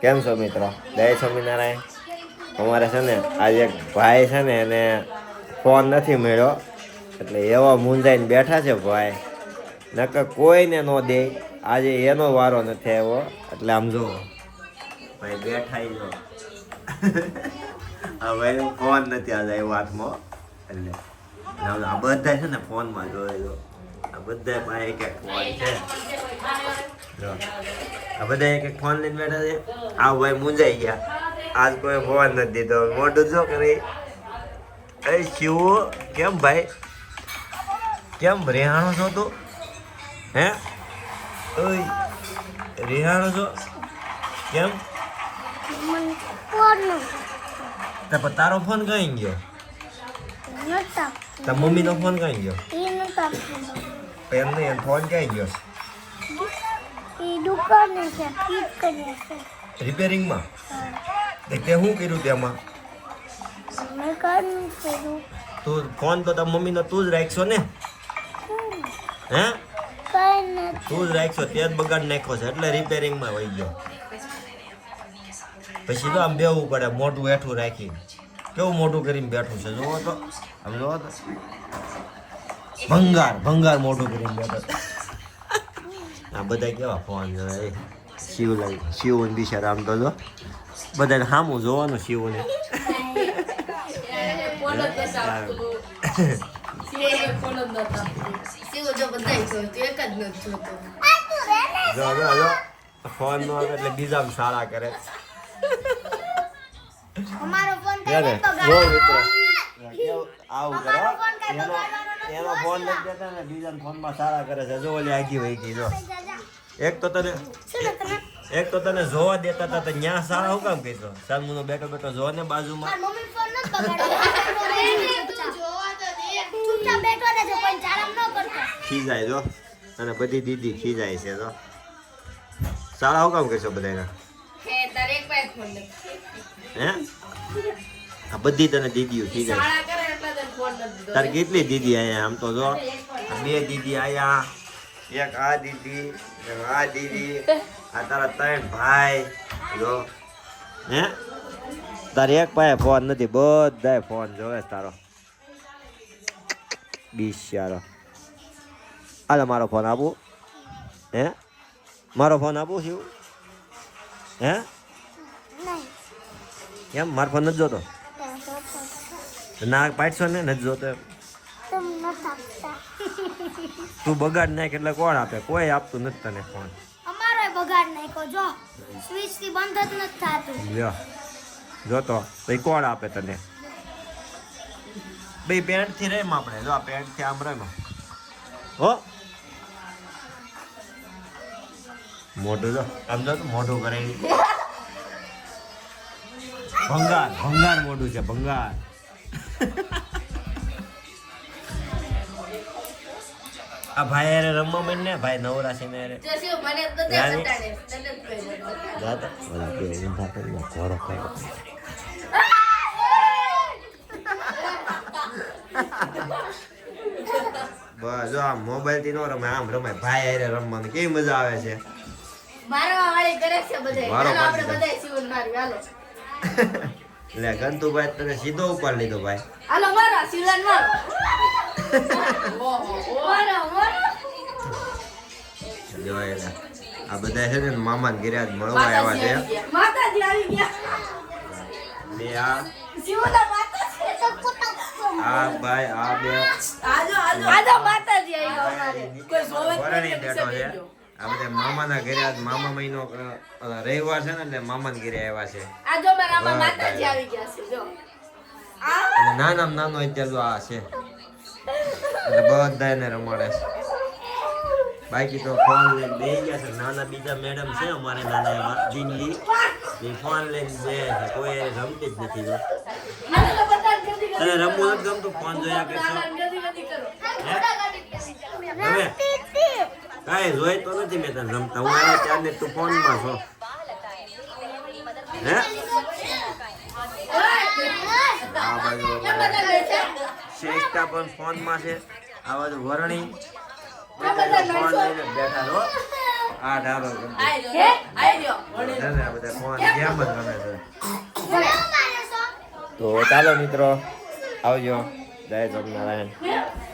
કેમ છો મિત્રો? જય સ્વામિનારાયણ. અમારે છે ને આજે એક ભાઈ છે ને એને ફોન નથી મળ્યો એટલે એવા મૂંઝાઈને બેઠા છે ભાઈ. નકર કોઈને ન દે. આજે એનો વારો નથી આવ્યો એટલે આમ જો ભાઈ બેઠા જો આ ભાઈ ફોન નથી આજે આવ્યો હાથમાં એટલે આ બધા છે ને ફોનમાં જોઈ લો. આ બધા પાસે એક એક ફોન છે. આ બધા એક એક ફોન લઈને બેઠા છે. આ ભાઈ મૂંઝાઈ ગયા. આજ કોઈ ફોન નથી દીધો. મોટું જો કરી એ શિવ કેમ ભાઈ કેમ રેહાણો છો તું? હે ઓય રેહાણો છો કેમ? તારો ફોન કઈ ગયો? તાર મમ્મીનો ફોન કઈ ગયો? એમ નહીં, ફોન ક્યાં ગયો? રિપેરિંગમાં? તે શું કર્યું તેમાં? તું ફોન તો તાર મમ્મીનો તું જ રાખશો ને? હે તું જ રાખશો, તે જ બગાડ નાખ્યો છે એટલે રિપેરિંગમાં વહી ગયો. પછી તો આમ બેવું પડે મોટું હેઠું રાખી. કેવું મોટું કરીને બેઠું છે જોવો તો. આમ જોવો તો ભંગાર મોટું કરીને બેઠો. આ બધા કેવા ફોન જોવે. શિવ બિચારા આમ તો જો બધાને સામું જોવાનું શિવને. ફોન નો આવે એટલે બીજા સારા કરે. આવું કરો એનો ફોન નથી દેતા ને બીજા ફોનમાં સારા કરે છે. જો ઓલી આગી વહી ગઈ જો. એક તો તને જોવા દેતા હતા તો ન્યા સારા હું કામ કહીશો? સાલમુનો બેઠો બેઠો જો ને બાજુમાં. ખીજાય જો અને બધી દીદી ખીજાય છે જો. સારા હું કામ કહીશો બધાના? હે આ બધી તને દીદીઓ ખીજાય. તાર કેટલી દીદી આયા? આમ તો જો બે દીદી આયા, એક આ દીદી, એક આ દીદી, આ તારા ત્રણ ભાઈ જો. હે તારે એક પાસે ફોન નથી, બધાય ફોન જોવે તારો બિચારો. હાલો મારો ફોન આપું? હે મારો ફોન આપું છું? હે કેમ મારો ફોન નથી જોતો? ના પાડશો ને નથી જોતો. તું બગાડ નાખ એટલે કોણ આપે? કોઈ આપતું નથી તને ફોન. અમારો બગાડ નાખ્યો જો. સ્વિચ થી બંધ જ નથી થાતું. લ્યો જોતો ભાઈ કોણ આપે તને? ભાઈ પેન્ટ થી રેમ આપણે જો. આ પેન્ટ થી આમ રેમ હો. મોઢું જો આમ જો મોઢું કરે. ભંગાર મોઢું છે ભંગાર. આ ભાઈ અરે રમવા માંડ ને ભાઈ નવરા છે ને અરે બસ જો આમ મોબાઈલ થી નો રમે, આમ રમે ભાઈ અરે રમવાનું કેવી મજા આવે છે. લે ગંતુભાઈ તને સીધો ઉપર લીધો ભાઈ. હાલો મારો સિલન મારો. જોયેલા આ બધા છે ને મામા ને ઘરે મળવા આવ્યા છે. માતાજી આવી ગયા. બે આ ભાઈ આ બે આજો માતાજી આવી ગયા. વરણી બેઠો છે. આ બધા મામાના ઘરે આજ મામા મહિનો રવિવાર છે ને એટલે મામા ને ઘરે આવ્યા છે. આજો મારા માતાજી આવી ગયા છે જો. અને નાનો અત્યારે તો આ છે એટલે બધા એને રમાડે છે. બાકી તો ફોન લઈને બે ગયા છે. નાના બીજા મેડમ છે અમારે નાના એમાં દિલ્હી એ ફોન લઈને બે છે. કોઈ રમતી જ નથી. તને રમવું નથી ગમતું? ફોન જોયા કરશો હવે કાંઈ જોઈ તો નથી મેં તને રમતા. હું આવ્યો ત્યારને તું ફોનમાં છો. હે આ બાજુ શ્રેષ્ઠા પણ ફોનમાં છે. આ બાજુ વરણી ફોન લઈને બેઠા છો. આ ધારો ગમે. ના, ના, બધા ફોન ગેમ જ રમે છે. તો ચાલો મિત્રો આવજો. જય સ્વામિનારાયણ.